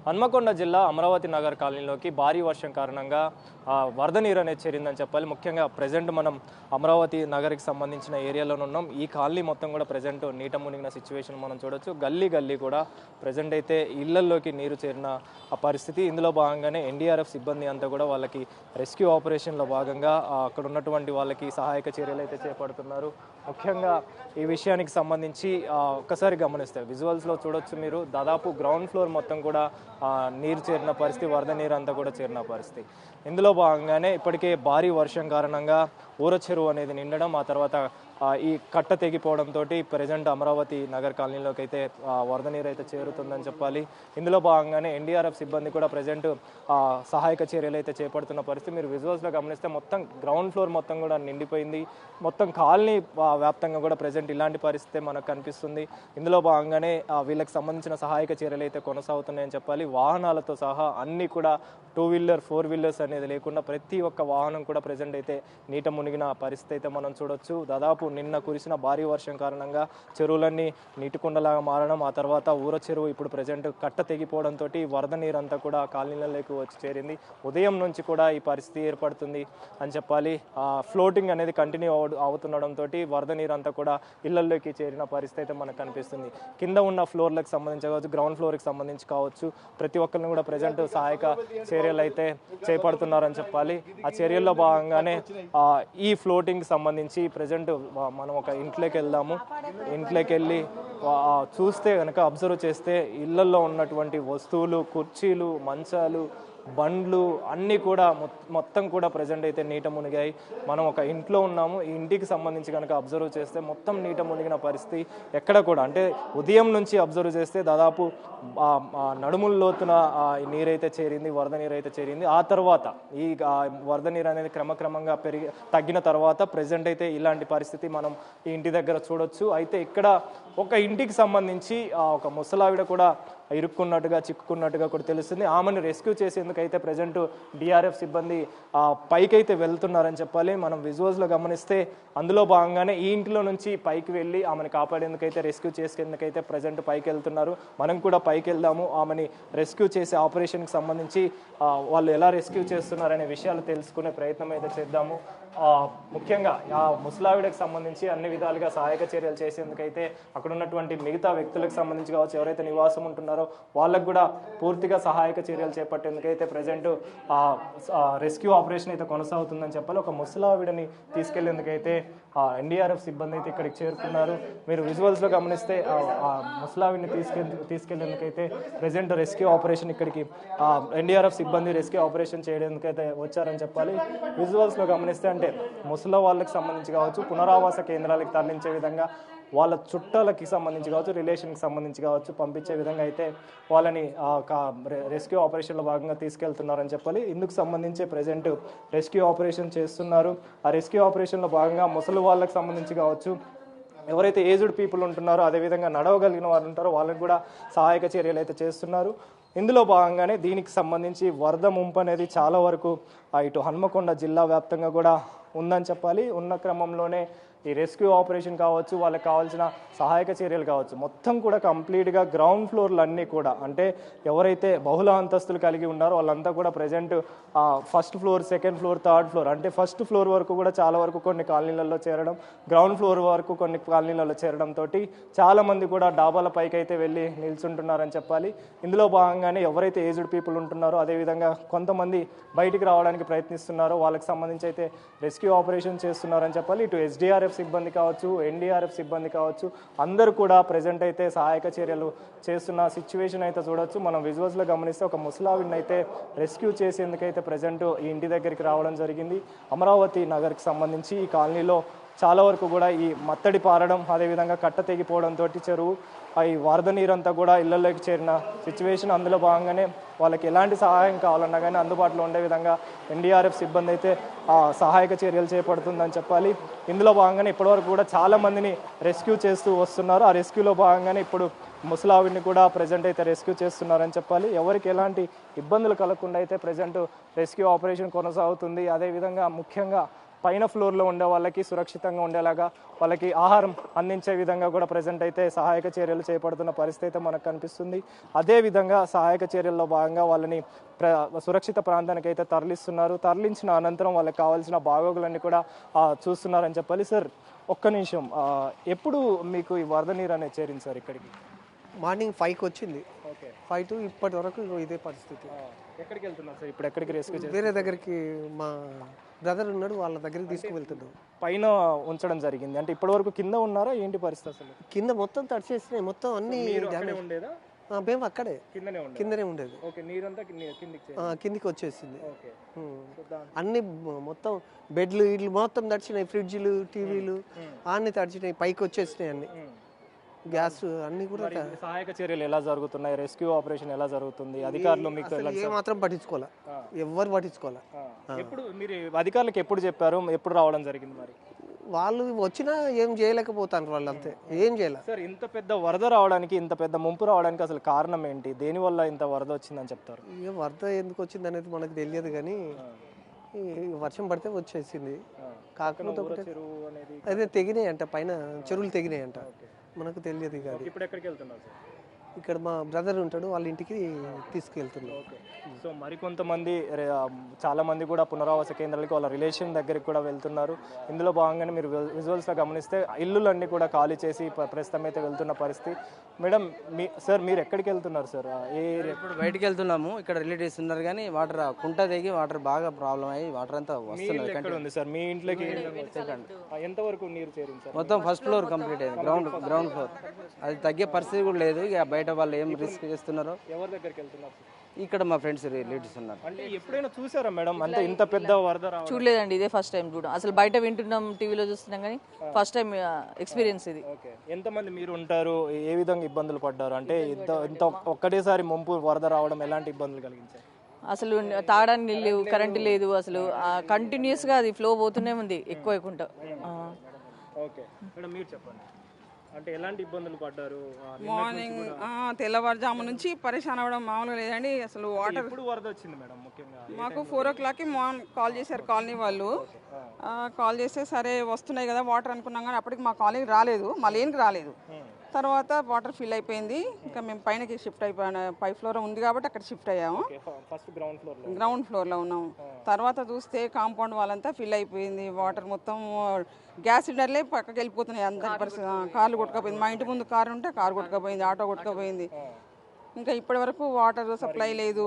హన్మకొండ జిల్లా అమరావతి నగర్ కాలనీలోకి భారీ వర్షం కారణంగా వరద నీరు అనేది చేరిందని చెప్పాలి. ముఖ్యంగా ప్రెజెంట్ మనం అమరావతి నగర్కి సంబంధించిన ఏరియాలోనే ఉన్నాం. ఈ కాలనీ మొత్తం కూడా ప్రెజెంట్ నీట మునిగిన సిచ్యువేషన్ మనం చూడొచ్చు. గల్లీ గల్లీ కూడా ప్రెజెంట్ అయితే ఇళ్లల్లోకి నీరు చేరిన ఆ పరిస్థితి. ఇందులో భాగంగానే ఎన్డీఆర్ఎఫ్ సిబ్బంది అంతా కూడా వాళ్ళకి రెస్క్యూ ఆపరేషన్లో భాగంగా అక్కడ ఉన్నటువంటి వాళ్ళకి సహాయక చర్యలు అయితే చేపడుతున్నారు. ముఖ్యంగా ఈ విషయానికి సంబంధించి ఒక్కసారి గమనిస్తే విజువల్స్లో చూడొచ్చు మీరు, దాదాపు గ్రౌండ్ ఫ్లోర్ మొత్తం కూడా నీరు చేరిన పరిస్థితి, వరద నీరు అంతా కూడా చేరిన పరిస్థితి. ఇందులో భాగంగానే ఇప్పటికే భారీ వర్షం కారణంగా ఊర చెరువు అనేది నిండడం, ఆ తర్వాత ఈ కట్ట తెగిపోవడంతో ప్రజెంట్ అమరావతి నగర్ కాలనీలోకి అయితే వరద నీరు అయితే చేరుతుందని చెప్పాలి. ఇందులో భాగంగానే ఎన్డీఆర్ఎఫ్ సిబ్బంది కూడా ప్రజెంట్ సహాయక చర్యలు అయితే చేపడుతున్న పరిస్థితి. మీరు విజువల్స్లో గమనిస్తే మొత్తం గ్రౌండ్ ఫ్లోర్ మొత్తం కూడా నిండిపోయింది. మొత్తం కాలనీ వ్యాప్తంగా కూడా ప్రజెంట్ ఇలాంటి పరిస్థితి మనకు కనిపిస్తుంది. ఇందులో భాగంగానే వీళ్ళకి సంబంధించిన సహాయక చర్యలు అయితే కొనసాగుతున్నాయని చెప్పాలి. వాహనాలతో సహా అన్ని కూడా 2 వీలర్ 4 వీలర్స్ అనేది లేకుండా ప్రతి ఒక్క వాహనం కూడా ప్రజెంట్ అయితే నీట మునిగిన పరిస్థితి అయితే మనం చూడొచ్చు. దాదాపు నిన్న కురిసిన భారీ వర్షం కారణంగా చెరువులన్నీ నీటికుండలాగా మారడం, ఆ తర్వాత ఊర చెరువు ఇప్పుడు ప్రజెంట్ కట్ట తెగిపోవడంతో వరద నీరంతా కూడా కాలనీలలోకి వచ్చి చేరింది. ఉదయం నుంచి కూడా ఈ పరిస్థితి ఏర్పడుతుంది అని చెప్పాలి. ఫ్లోటింగ్ అనేది కంటిన్యూ అవుతుండడంతో వరద నీరంతా కూడా ఇళ్లలోకి చేరిన పరిస్థితి అయితే మనకు కనిపిస్తుంది. కింద ఉన్న ఫ్లోర్లకు సంబంధించి కావచ్చు, గ్రౌండ్ ఫ్లోర్కి సంబంధించి కావచ్చు, ప్రతి ఒక్కరిని కూడా ప్రజెంట్ సహాయక చర్యలు అయితే చేపడుతున్నారని చెప్పాలి. ఆ చర్యల్లో భాగంగానే ఈ ఫ్లోటింగ్ సంబంధించి ప్రజెంట్ మనం ఒక ఇంట్లోకి వెళ్దాము. ఇంట్లోకి వెళ్ళి చూస్తే కనుక అబ్జర్వ్ చేస్తే ఇళ్లలో ఉన్నటువంటి వస్తువులు, కుర్చీలు, మంచాలు, బండ్లు అన్నీ కూడా మొత్తం కూడా ప్రజెంట్ అయితే నీట మునిగాయి. మనం ఒక ఇంట్లో ఉన్నాము. ఈ ఇంటికి సంబంధించి కనుక అబ్జర్వ్ చేస్తే మొత్తం నీట మునిగిన పరిస్థితి. ఎక్కడ కూడా అంటే ఉదయం నుంచి అబ్జర్వ్ చేస్తే దాదాపు నడుముల్లోతున నీరైతే చేరింది, వరద నీరు అయితే చేరింది. ఆ తర్వాత ఈ వరద నీరు అనేది క్రమక్రమంగా తగ్గిన తర్వాత ప్రజెంట్ అయితే ఇలాంటి పరిస్థితి మనం ఈ ఇంటి దగ్గర చూడొచ్చు. అయితే ఇక్కడ ఒక ఇంటికి సంబంధించి ఒక ముసలావిడ కూడా ఇరుక్కున్నట్టుగా, చిక్కుకున్నట్టుగా కూడా తెలుస్తుంది. ఆమెను రెస్క్యూ చేసేందుకైతే ప్రజెంట్ డిఆర్ఎఫ్ సిబ్బంది పైకైతే వెళ్తున్నారని చెప్పాలి. మనం విజువల్స్లో గమనిస్తే అందులో భాగంగానే ఈ ఇంటిలో నుంచి పైకి వెళ్ళి ఆమెను కాపాడేందుకైతే, రెస్క్యూ చేసేందుకైతే ప్రజెంట్ పైకి వెళ్తున్నారు. మనం కూడా పైకి వెళ్దాము, ఆమెని రెస్క్యూ చేసే ఆపరేషన్కి సంబంధించి వాళ్ళు ఎలా రెస్క్యూ చేస్తున్నారనే విషయాలు తెలుసుకునే ప్రయత్నం అయితే చేద్దాము. ముఖ్యంగా ఆ ముసలావిడకి సంబంధించి అన్ని విధాలుగా సహాయక చర్యలు చేసేందుకైతే అక్కడ ఉన్నటువంటి మిగతా వ్యక్తులకు సంబంధించి కావచ్చు, ఎవరైతే నివాసం ఉంటున్నారో వాళ్ళకు కూడా పూర్తిగా సహాయక చర్యలు చేపట్టేందుకైతే ప్రజెంట్ రెస్క్యూ ఆపరేషన్ అయితే కొనసాగుతుందని చెప్పాలి. ఒక ముసలావిడని తీసుకెళ్లేందుకైతే ఎన్డీఆర్ఎఫ్ సిబ్బంది అయితే ఇక్కడికి చేరుకున్నారు. మీరు విజువల్స్లో గమనిస్తే ముసలావిడిని తీసుకెళ్లేందుకైతే ప్రజెంట్ రెస్క్యూ ఆపరేషన్ ఇక్కడికి ఎన్డీఆర్ఎఫ్ సిబ్బంది రెస్క్యూ ఆపరేషన్ చేయడానికైతే వచ్చారని చెప్పాలి. విజువల్స్లో గమనిస్తే అంటే ముసలి వాళ్ళకి సంబంధించి కావచ్చు, పునరావాస కేంద్రాలకు తరలించే విధంగా, వాళ్ళ చుట్టాలకి సంబంధించి కావచ్చు, రిలేషన్కి సంబంధించి కావచ్చు పంపించే విధంగా అయితే వాళ్ళని రెస్క్యూ ఆపరేషన్లో భాగంగా తీసుకెళ్తున్నారని చెప్పాలి. ఇందుకు సంబంధించి ప్రజెంట్ రెస్క్యూ ఆపరేషన్ చేస్తున్నారు. ఆ రెస్క్యూ ఆపరేషన్లో భాగంగా ముసలి వాళ్ళకి సంబంధించి కావచ్చు, ఎవరైతే ఏజ్డ్ పీపుల్ ఉంటున్నారో, అదేవిధంగా నడవగలిగిన వారు ఉంటారో వాళ్ళకి కూడా సహాయక చర్యలు అయితే చేస్తున్నారు. ఇందులో భాగంగానే దీనికి సంబంధించి వరద ముంపు అనేది చాలా వరకు ఇటు హన్మకొండ జిల్లా వ్యాప్తంగా కూడా ఉందని చెప్పాలి. ఉన్న క్రమంలోనే ఈ రెస్క్యూ ఆపరేషన్ కావచ్చు, వాళ్ళకి కావాల్సిన సహాయక చర్యలు కావచ్చు, మొత్తం కూడా కంప్లీట్గా గ్రౌండ్ ఫ్లోర్లు అన్నీ కూడా, అంటే ఎవరైతే బహుళ అంతస్తులు కలిగి ఉన్నారో వాళ్ళంతా కూడా present first floor, second floor, third floor, అంటే ఫస్ట్ ఫ్లోర్ వరకు కూడా చాలా వరకు కొన్ని కాలనీలలో చేరడం, గ్రౌండ్ ఫ్లోర్ వరకు కొన్ని కాలనీలలో చేరడంతో చాలా మంది కూడా డాబాల పైకి అయితే వెళ్ళి నిల్చుంటున్నారని చెప్పాలి. ఇందులో భాగంగానే ఎవరైతే ఏజ్డ్ పీపుల్ ఉంటున్నారో, అదేవిధంగా కొంతమంది బయటికి రావడానికి ప్రయత్నిస్తున్నారో వాళ్ళకి సంబంధించి అయితే రెస్క్యూ ఆపరేషన్ చేస్తున్నారని చెప్పాలి. ఇటు ఎస్డీఆర్ఎఫ్ సిబ్బంది కావచ్చు, ఎన్డీఆర్ఎఫ్ సిబ్బంది కావచ్చు, అందరూ కూడా ప్రజెంట్ అయితే సహాయక చర్యలు చేస్తున్న సిచ్యువేషన్ అయితే చూడొచ్చు. మనం విజువల్స్లో గమనిస్తే ఒక ముసలావిడిని అయితే రెస్క్యూ చేసేందుకైతే ప్రజెంట్ ఈ ఇంటి దగ్గరికి రావడం జరిగింది. అమరావతి నగర్కి సంబంధించి ఈ కాలనీలో చాలా వరకు కూడా ఈ మత్తడి పారడం, అదేవిధంగా కట్ట తెగిపోవడంతో చెరువు ఈ వరద నీరంతా కూడా ఇళ్లలోకి చేరిన సిచ్యువేషన్. అందులో భాగంగానే వాళ్ళకి ఎలాంటి సహాయం కావాలన్నా కానీ అందుబాటులో ఉండే విధంగా ఎన్డీఆర్ఎఫ్ సిబ్బంది అయితే సహాయక చర్యలు చేపడుతుందని చెప్పాలి. ఇందులో భాగంగానే ఇప్పటివరకు కూడా చాలా మందిని రెస్క్యూ చేస్తూ వస్తున్నారు. ఆ రెస్క్యూలో భాగంగానే ఇప్పుడు ముసలావిడిని కూడా ప్రజెంట్ అయితే రెస్క్యూ చేస్తున్నారని చెప్పాలి. ఎవరికి ఎలాంటి ఇబ్బందులు కలగకుండా అయితే ప్రజెంట్ రెస్క్యూ ఆపరేషన్ కొనసాగుతుంది. అదేవిధంగా ముఖ్యంగా పైన ఫ్లోర్లో ఉండే వాళ్ళకి సురక్షితంగా ఉండేలాగా వాళ్ళకి ఆహారం అందించే విధంగా కూడా ప్రజెంట్ అయితే సహాయక చర్యలు చేపడుతున్న పరిస్థితి అయితే మనకు కనిపిస్తుంది. అదేవిధంగా సహాయక చర్యల్లో భాగంగా వాళ్ళని సురక్షిత ప్రాంతానికి అయితే తరలిస్తున్నారు. తరలించిన అనంతరం వాళ్ళకి కావాల్సిన బాగోగులన్నీ కూడా చూస్తున్నారని చెప్పాలి. సార్ ఒక్క నిమిషం, ఎప్పుడు మీకు ఈ వరద నీరు అనేది చేరింది సార్ ఇక్కడికి? మార్నింగ్ 5కి వచ్చింది. ఓకే, 5 టు ఇప్పటి వరకు ఇదే పరిస్థితి. ఎక్కడికి వెళ్తున్నారు సార్ ఇప్పుడు? ఎక్కడికి రెస్క్యూ చేస్తారు? వేరే దగ్గరికి మా బ్రదర్ ఉన్నాడు, వాళ్ళ దగ్గరికి తీసుకువెళ్తున్నాం. పైన ఉంచడం జరిగింది అంటే ఇప్పటి వరకు కింద ఉన్నారా ఏంటి పరిస్థితి అసలు? కింద మొత్తం తడిచేసినాయి, మొత్తం అన్ని డ్యామేజ్. ఉండేదా? మేము అక్కడే కిందనే ఉండేది. ఓకే, నీరంతా కిందికి వచ్చేసింది. ఓకే, అన్ని మొత్తం బెడ్లు ఇడ్లు మొత్తం తడిచినాయి, ఫ్రిడ్జ్లు టీవీలు అన్ని తడిచినాయి, పైకి వచ్చేసినాయి అన్ని, గ్యాస్ అన్ని కూడా. సహాయక చర్యలు ఎలా జరుగుతున్నాయి? రెస్క్యూ ఆపరేషన్ ఎలా జరుగుతుంది? అధికారులు మీకు మాత్రం పట్టించుకోవాలా, ఎవ్వరు పట్టించుకోవాలా. ఎప్పుడు మీరు అధికారులకు ఎప్పుడు చెప్పారు? ఎప్పుడు రావడం జరిగింది? మరి వాళ్ళు వచ్చినా ఏం చేయలేకపోతారు, వాళ్ళు అంతే, ఏం చేయలేదు. సార్ ఇంత పెద్ద వరద రావడానికి, ఇంత పెద్ద ముంపు రావడానికి అసలు కారణం ఏంటి? దేనివల్ల ఇంత వరద వచ్చిందని చెప్తారు? ఇక వరద ఎందుకు వచ్చింది అనేది మనకు తెలియదు, కానీ వర్షం పడితే వచ్చేసింది. కాకపోతే అదే తెగినాయి అంట, పైన చెరువులు తెగినాయి అంట, మనకు తెలియదు. ఇక ఇప్పుడు ఎక్కడికి వెళ్తున్నారు సార్? ఇక్కడ మా బ్రదర్ ఉంటాడు, వాళ్ళ ఇంటికి తీసుకెళ్తున్నాం. సో మరికొంతమంది చాలా మంది కూడా పునరావాస కేంద్రాలకి వాళ్ళ రిలేషన్ దగ్గరికి కూడా వెళ్తున్నారు. ఇందులో భాగంగానే మీరు విజువల్స్లో గమనిస్తే ఇల్లులన్నీ కూడా ఖాళీ చేసి ప్రస్తుతం అయితే వెళ్తున్న పరిస్థితి. మేడం సార్ మీరు ఎక్కడికి వెళ్తున్నారు సార్? ఇప్పుడు బయటికి వెళ్తున్నాము, ఇక్కడ రిలేటివ్స్ ఉన్నారు కానీ వాటర్ కుంట దిగి వాటర్ బాగా ప్రాబ్లం అయ్యి వాటర్ అంతా వస్తున్నారు. ఎక్కడ ఉంది సార్ మీ ఇంట్లోకి? ఎంతవరకు నీరు చేరింది సార్? మొత్తం ఫస్ట్ ఫ్లోర్ కంప్లీట్ అయింది, గ్రౌండ్ ఫ్లోర్. అది తగ్గే పరిస్థితి కూడా లేదు. ఇక బయట వాళ్ళు ఏం రిస్క్ చేస్తున్నారో. ఎవరి దగ్గరికి వెళ్తున్నారు? ఇక్కడ మా ఫ్రెండ్స్ రిలేటివ్స్ ఉన్నారు. అంటే ఎప్పుడైనా చూసారా మేడం అంటే ఇంత పెద్ద వరద? చూడలేదండి, ఇదే ఫస్ట్ టైం చూడడం. అసలు బయట వింటున్నాం, టీవీలో చూస్తున్నాం, కానీ ఫస్ట్ టైం ఎక్స్పీరియన్స్ ఇది. ఎంతమంది మీరు ఉంటారు? ఏ విధంగా ఇబ్బందులు పడ్డారు? అంటే ఇంత ఒక్కటేసారి ముంపు వరద రావడం ఎలాంటి ఇబ్బందులు కలిగించాయి? అసలు తాగడానికి నీళ్ళు లేవు, కరెంటు లేదు, అసలు కంటిన్యూస్ గా అది ఫ్లో పోతూనే ఉంది ఎక్కువ ఎక్కుంటా. ఓకే మేడం మీరు చెప్పండి, అంటే ఎలాంటి ఇబ్బందులు పడ్డారు? మార్నింగ్ తెల్లవారుజాము నుంచి పరేషాన్ అవ్వడం మామూలుగా లేదండి. అసలు వాటర్ ఎప్పుడు వరద వచ్చింది మేడం? ముఖ్యంగా మాకు 4 o'clockకి కాల్ చేశారు కాలనీ వాళ్ళు. కాల్ చేస్తే సరే వస్తున్నాయి కదా వాటర్ అనుకున్నాం, కానీ అప్పటికి మా కాలనీ రాలేదు, మా లేన్కి రాలేదు. తర్వాత వాటర్ ఫిల్ అయిపోయింది, ఇంకా మేము పైనకి షిఫ్ట్ అయిపోయాను. 5th floor ఉంది కాబట్టి అక్కడ షిఫ్ట్ అయ్యాము. గ్రౌండ్ ఫ్లోర్లో ఉన్నాము. తర్వాత చూస్తే కాంపౌండ్ వాళ్ళంతా ఫిల్ అయిపోయింది, వాటర్ మొత్తం గ్యాస్ సిలిండర్లే పక్కకి వెళ్ళిపోతున్నాయి. అందరి పరిస్థితి, కార్లు కొట్టుకపోయింది. మా ఇంటి ముందు కారు ఉంటే కారు కొట్టుకపోయింది, ఆటో కొట్టుకపోయింది. ఇంకా ఇప్పటి వరకు వాటర్ సప్లై లేదు.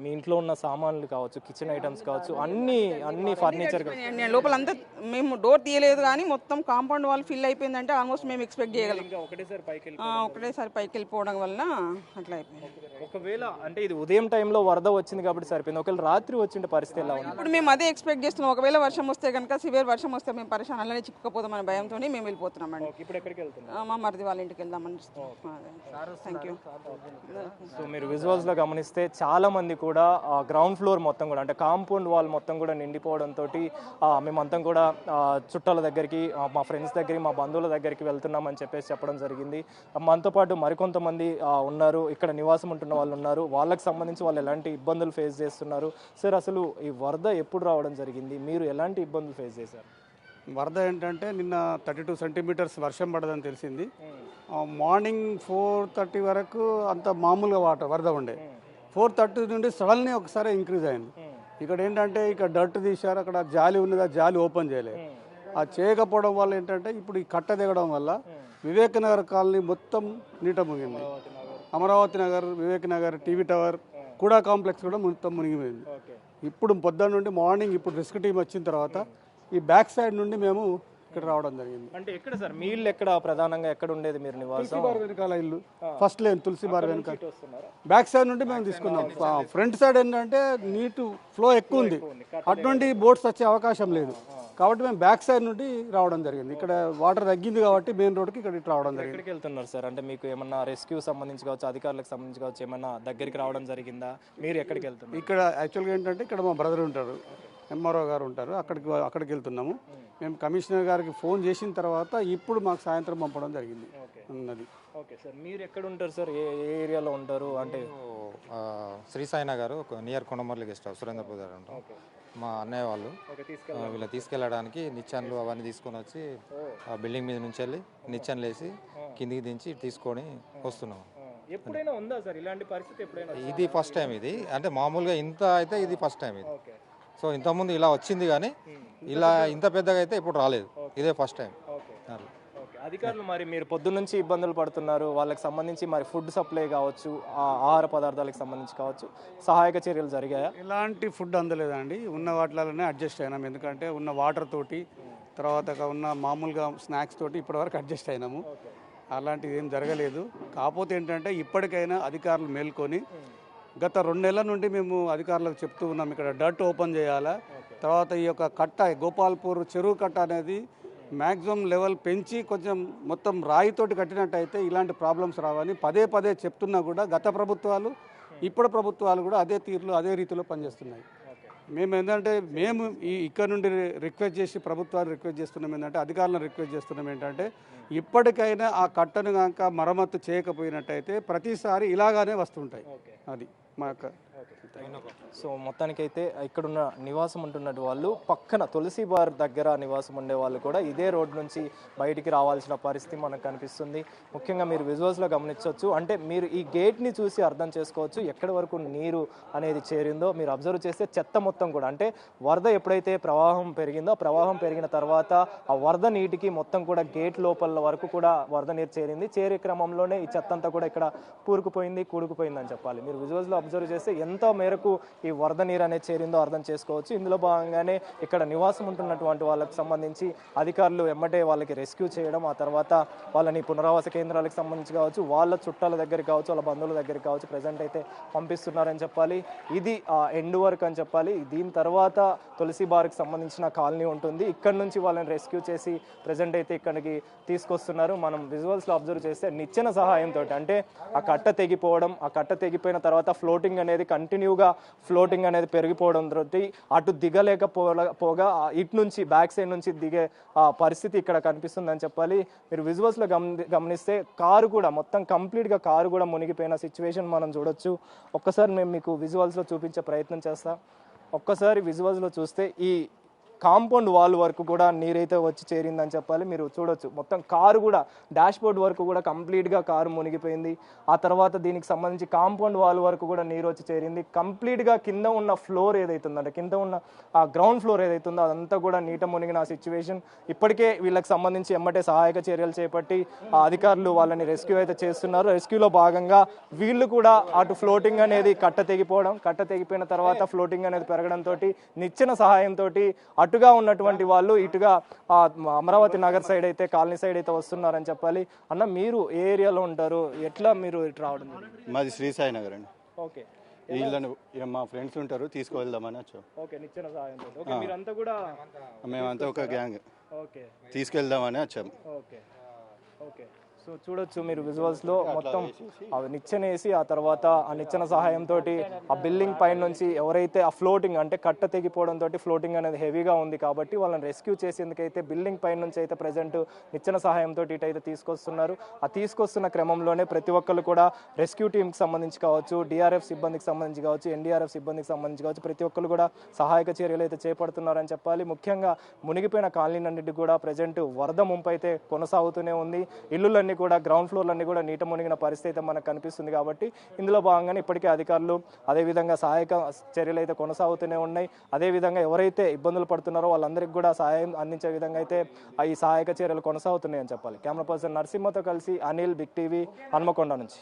మీ ఇంట్లో ఉన్న సామాన్లు కావచ్చు, కిచెన్ ఐటమ్స్ కావచ్చు, అన్ని ఫర్నిచర్ లోపలంతా మేము డోర్ తీయలేదు, కానీ మొత్తం కాంపౌండ్ వాళ్ళు ఫిల్ అయిపోయిందంటే ఆల్మోస్ట్ మేము ఎక్స్పెక్ట్ చేయగలం. ఒకటేసారి పైకి వెళ్ళిపోవడం వల్ల అట్లా అయిపోయింది. ఒకవేళ అంటే ఇది ఉదయం టైంలో వరద వచ్చింది కాబట్టి సరిపోయింది, ఒకవేళ రాత్రి వచ్చిన పరిస్థితి ఎలా ఉంది? ఇప్పుడు మేము అదే ఎక్స్పెక్ట్ చేస్తున్నాం. ఒకవేళ వర్షం వస్తే కనుక, సివియర్ వర్షం వస్తే మేము పరిశాన్ అలానే చిక్కుకపోతామనే భయంతో మేము వెళ్ళిపోతున్నాం అండి. ఇప్పుడు ఎక్కడికి వెళ్తున్నాం? మా మరిది వాళ్ళ ఇంటికి వెళ్దామని. Thank you. సో మీరు విజువల్స్లో గమనిస్తే చాలా మంది కూడా గ్రౌండ్ ఫ్లోర్ మొత్తం కూడా అంటే కాంపౌండ్ వాల్ మొత్తం కూడా నిండిపోవడంతో మేమంతా కూడా చుట్టాల దగ్గరికి, మా ఫ్రెండ్స్ దగ్గరికి, మా బంధువుల దగ్గరికి వెళ్తున్నామని చెప్పడం జరిగింది. మనతో పాటు మరికొంతమంది ఉన్నారు, ఇక్కడ నివాసం ఉంటున్న వాళ్ళు ఉన్నారు. వాళ్ళకి సంబంధించి వాళ్ళు ఎలాంటి ఇబ్బందులు ఫేస్ చేస్తున్నారు? సార్ అసలు ఈ వరద ఎప్పుడు రావడం జరిగింది? మీరు ఎలాంటి ఇబ్బందులు ఫేస్ చేశారు? వరద ఏంటంటే నిన్న 32 centimeters వర్షం పడదని తెలిసింది. మార్నింగ్ 4:30 వరకు అంత మామూలుగా వరద ఉండే. 4:30 నుండి సడన్లీ ఒకసారి ఇంక్రీజ్ అయింది. ఇక్కడ ఏంటంటే ఇక్కడ డర్ట్ తీశారు, అక్కడ జాలి ఉన్నది, ఆ జాలి ఓపెన్ చేయలేదు. ఆ చేయకపోవడం వల్ల ఏంటంటే ఇప్పుడు ఈ కట్ట దిగడం వల్ల వివేకనగర్ కాలనీ మొత్తం నీట మునిగింది. అమరావతి నగర్, వివేక్ నగర్, టీవీ టవర్, కూడా కాంప్లెక్స్ కూడా మొత్తం మునిగిపోయింది. ఇప్పుడు పొద్దున్న నుండి మార్నింగ్ ఇప్పుడు రెస్క్యూ టీం వచ్చిన తర్వాత ఈ బ్యాక్ సైడ్ నుండి మేము ఇక్కడ రావడం జరిగింది. అంటే ఎక్కడ సార్ మీ ఇల్లు? ఎక్కడ ప్రధానంగా ఎక్కడ ఉండేది మీరు నివాసం? తులసి బార్ వెనకాల ఇల్లు, ఫస్ట్ లేన్ తులసి బార్ వెనకాల. బ్యాక్ సైడ్ నుండి మేము తీసుకున్నాం. ఫ్రంట్ సైడ్ ఏంటంటే నీటు ఫ్లో ఎక్కువ ఉంది, అటువంటి బోట్స్ వచ్చే అవకాశం లేదు కాబట్టి మేము బ్యాక్ సైడ్ నుండి రావడం జరిగింది. ఇక్కడ వాటర్ తగ్గింది కాబట్టి మెయిన్ రోడ్కి ఇక్కడ రావడం జరిగింది. ఎక్కడికి వెళ్తున్నారు సార్? అంటే మీకు ఏమన్నా రెస్క్యూ సంబంధించి కావచ్చు, అధికారులకు సంబంధించి కావచ్చు, ఏమన్నా దగ్గరికి రావడం జరిగిందా? మీరు ఎక్కడికి వెళ్తున్నారు? ఇక్కడ యాక్చువల్గా ఏంటంటే ఇక్కడ మా బ్రదర్ ఉంటారు, ఎంఆర్ఓ గారు ఉంటారు, అక్కడికి వెళ్తున్నాము. మేము కమిషనర్ గారికి ఫోన్ చేసిన తర్వాత ఇప్పుడు మాకు సాయంత్రం పంపడం జరిగింది ఉన్నది. ఓకే సార్, మీరు ఎక్కడ ఉంటారు సార్? ఏ ఏరియాలో ఉంటారు? అంటే Sri Sainagar near Kondamarli guest house Surendrapur ఉంటాం. మా అన్నయ్య వాళ్ళు ఓకే, వీళ్ళు తీసుకెళ్ళడానికి నిచ్చెనలు అవన్నీ తీసుకొని వచ్చి ఆ బిల్డింగ్ మీద నుంచి వెళ్ళి నిచ్చెనలు వేసి కిందికి దించి తీసుకొని వస్తున్నాం. ఎప్పుడైనా ఉందా సార్ ఇలాంటి పరిస్థితి ఎప్పుడైనా? ఇది ఫస్ట్ టైం. ఇది అంటే మామూలుగా ఇంత అయితే ఇది ఫస్ట్ టైం ఇది. ఓకే, సో ఇంతకుముందు ఇలా వచ్చింది కానీ ఇలా ఇంత పెద్దగా అయితే ఇప్పుడు రాలేదు. ఇదే ఫస్ట్ టైం. Okay, okay. అధికారులు మరి మీరు పొద్దున్నుంచి ఇబ్బందులు పడుతున్నారు, వాళ్ళకి సంబంధించి మరి ఫుడ్ సప్లై కావచ్చు, ఆహార పదార్థాలకు సంబంధించి కావచ్చు, సహాయక చర్యలు జరిగాయా? ఎలాంటి ఫుడ్ అందలేదండి. ఉన్న వాటిలోనే అడ్జస్ట్ అయినాం. ఎందుకంటే ఉన్న వాటర్ తోటి, తర్వాత ఉన్న మామూలుగా స్నాక్స్ తోటి ఇప్పటివరకు అడ్జస్ట్ అయినాము. అలాంటిది ఏం జరగలేదు. కాకపోతే ఏంటంటే ఇప్పటికైనా అధికారులు మేల్కొని, గత 2 నెలల నుండి మేము అధికారులకు చెప్తూ ఉన్నాం ఇక్కడ డట్ ఓపెన్ చేయాలా, తర్వాత ఈ యొక్క కట్ట గోపాల్పూర్ చెరువు కట్ట అనేది మ్యాక్సిమం లెవెల్ పెంచి కొంచెం మొత్తం రాయితోటి కట్టినట్టయితే ఇలాంటి ప్రాబ్లమ్స్ రావని పదే పదే చెప్తున్నా కూడా గత ప్రభుత్వాలు ఇప్పుడు ప్రభుత్వాలు కూడా అదే తీరులో అదే రీతిలో పనిచేస్తున్నాయి. మేము ఏంటంటే ఇక్కడ నుండి రిక్వెస్ట్ చేసి ప్రభుత్వాన్ని రిక్వెస్ట్ చేస్తున్నాం ఏంటంటే, అధికారులను రిక్వెస్ట్ చేస్తున్నాం ఏంటంటే, ఇప్పటికైనా ఆ కట్టను కనుక మరమ్మతు చేయకపోయినట్టయితే ప్రతిసారి ఇలాగానే వస్తుంటాయి. అది మా యొక్క. సో మొత్తానికైతే ఇక్కడున్న నివాసం ఉంటున్నట్టు వాళ్ళు పక్కన తులసి బార్ దగ్గర నివాసం ఉండే వాళ్ళు కూడా ఇదే రోడ్ నుంచి బయటికి రావాల్సిన పరిస్థితి మనకు కనిపిస్తుంది. ముఖ్యంగా మీరు విజువల్స్లో గమనించవచ్చు. అంటే మీరు ఈ గేట్ని చూసి అర్థం చేసుకోవచ్చు ఎక్కడి వరకు నీరు అనేది చేరిందో. మీరు అబ్జర్వ్ చేస్తే చెత్త మొత్తం కూడా, అంటే వరద ఎప్పుడైతే ప్రవాహం పెరిగిందో, ప్రవాహం పెరిగిన తర్వాత ఆ వరద నీటికి మొత్తం కూడా గేట్ లోపల వరకు కూడా వరద నీరు చేరింది. చేరే క్రమంలోనే ఈ చెత్త అంతా కూడా ఇక్కడ కూడుకుపోయింది అని చెప్పాలి. మీరు విజువల్స్లో అబ్జర్వ్ చేస్తే ఎంత మేరకు ఈ వరద నీరు అనేది చేరిందో అర్థం చేసుకోవచ్చు. ఇందులో భాగంగానే ఇక్కడ నివాసం ఉంటున్నటువంటి వాళ్ళకి సంబంధించి అధికారులు ఎమ్మటే వాళ్ళకి రెస్క్యూ చేయడం, ఆ తర్వాత వాళ్ళని పునరావాస కేంద్రాలకు సంబంధించి కావచ్చు, వాళ్ళ చుట్టాల దగ్గరికి కావచ్చు, వాళ్ళ బంధువుల దగ్గరికి కావచ్చు ప్రజెంట్ అయితే పంపిస్తున్నారని చెప్పాలి. ఇది ఎండ్ వర్క్ అని చెప్పాలి. దీని తర్వాత తులసి బార్కి సంబంధించిన కాలనీ ఉంటుంది. ఇక్కడ నుంచి వాళ్ళని రెస్క్యూ చేసి ప్రజెంట్ అయితే ఇక్కడికి తీసుకొస్తున్నారు. మనం విజువల్స్లో అబ్జర్వ్ చేస్తే నిచ్చెన సహాయంతో, అంటే ఆ కట్ట తెగిపోవడం, ఆ కట్ట తెగిపోయిన తర్వాత ఫ్లోటింగ్ అనేది కంటిన్యూగా ఫ్లోటింగ్ అనేది పెరిగిపోవడం తోటి అటు దిగలేకపోగా ఇటు నుంచి బ్యాక్ సైడ్ నుంచి దిగే పరిస్థితి ఇక్కడ కనిపిస్తుందని చెప్పాలి. మీరు విజువల్స్లో గమనిస్తే కారు కూడా మొత్తం కంప్లీట్గా కారు కూడా మునిగిపోయిన సిచ్యువేషన్ మనం చూడొచ్చు. ఒక్కసారి మేము మీకు విజువల్స్లో చూపించే ప్రయత్నం చేస్తాం. ఒక్కసారి విజువల్స్లో చూస్తే ఈ కాంపౌండ్ వాల్ వరకు కూడా నీరైతే వచ్చి చేరిందని చెప్పాలి. మీరు చూడొచ్చు మొత్తం కారు కూడా డాష్ బోర్డ్ వరకు కూడా కంప్లీట్గా కారు మునిగిపోయింది. ఆ తర్వాత దీనికి సంబంధించి కాంపౌండ్ వాల్ వరకు కూడా నీరు వచ్చి చేరింది. కంప్లీట్గా కింద ఉన్న ఫ్లోర్ ఏదైతుందో, అంటే కింద ఉన్న ఆ గ్రౌండ్ ఫ్లోర్ ఏదైతుందో అదంతా కూడా నీట మునిగిన సిచ్యువేషన్. ఇప్పటికే వీళ్ళకి సంబంధించి ఎమ్మటే సహాయక చర్యలు చేపట్టి అధికారులు వాళ్ళని రెస్క్యూ అయితే చేస్తున్నారు. రెస్క్యూలో భాగంగా వీళ్ళు కూడా అటు ఫ్లోటింగ్ అనేది కట్ట తెగిపోయిన తర్వాత ఫ్లోటింగ్ అనేది పెరగడంతో నిచ్చెన సహాయంతో అటుగా ఉన్నటువంటి వాళ్ళు ఇటుగా అమరావతి నగర్ సైడ్ అయితే, కాలనీ సైడ్ అయితే వస్తున్నారని చెప్పాలి. అన్న, మీరు ఏ ఏరియాలో ఉంటారు, ఎట్లా మీరు ఇటు రావడం? మాది శ్రీసాయి నగర్ అండి. ఓకే, వీళ్ళని మా ఫ్రెండ్స్ ఉంటారు, తీసుకువెళ్దామని వచ్చాం. ఓకే, నిచ్చెన సహాయంతో. ఓకే, మీరంతా కూడా మేమంతా ఒక గ్యాంగ్ ఓకే తీసుకెళ్దామని వచ్చాం. ఓకే ఓకే సో చూడొచ్చు మీరు విజువల్స్లో మొత్తం నిచ్చెన వేసి ఆ తర్వాత ఆ నిచ్చెన సహాయంతో ఆ బిల్డింగ్ పైన నుంచి ఎవరైతే ఆ ఫ్లోటింగ్, అంటే కట్ట తెగిపోవడంతో ఫ్లోటింగ్ అనేది హెవీగా ఉంది కాబట్టి వాళ్ళని రెస్క్యూ చేసేందుకైతే బిల్డింగ్ పైన నుంచి అయితే ప్రజెంట్ నిచ్చెన సహాయంతో ఇటైతే తీసుకొస్తున్నారు. ఆ తీసుకొస్తున్న క్రమంలోనే ప్రతి ఒక్కరు కూడా రెస్క్యూ టీంకి సంబంధించి కావచ్చు, డిఆర్ఎఫ్ సిబ్బందికి సంబంధించి కావచ్చు, ఎన్డీఆర్ఎఫ్ సిబ్బందికి సంబంధించి కావచ్చు, ప్రతి ఒక్కరు కూడా సహాయక చర్యలు అయితే చేపడుతున్నారని చెప్పాలి. ముఖ్యంగా మునిగిపోయిన కాలనీలన్నింటికి కూడా ప్రజెంట్ వరద ముంపు అయితే కొనసాగుతూనే ఉంది. ఇల్లులన్నీ కూడా, గ్రౌండ్ ఫ్లోర్లన్నీ కూడా నీట మునిగిన పరిస్థితి అయితే మనకు కనిపిస్తుంది. కాబట్టి ఇందులో భాగంగానే ఇప్పటికే అధికారులు అదేవిధంగా సహాయక చర్యలు అయితే కొనసాగుతూనే ఉన్నాయి. అదేవిధంగా ఎవరైతే ఇబ్బందులు పడుతున్నారో వాళ్ళందరికీ కూడా సహాయం అందించే విధంగా అయితే ఈ సహాయక చర్యలు కొనసాగుతున్నాయని చెప్పాలి. కెమెరా పర్సన్ నరసింహతో కలిసి అనిల్, బిగ్ టీవీ, హన్మకొండ నుంచి.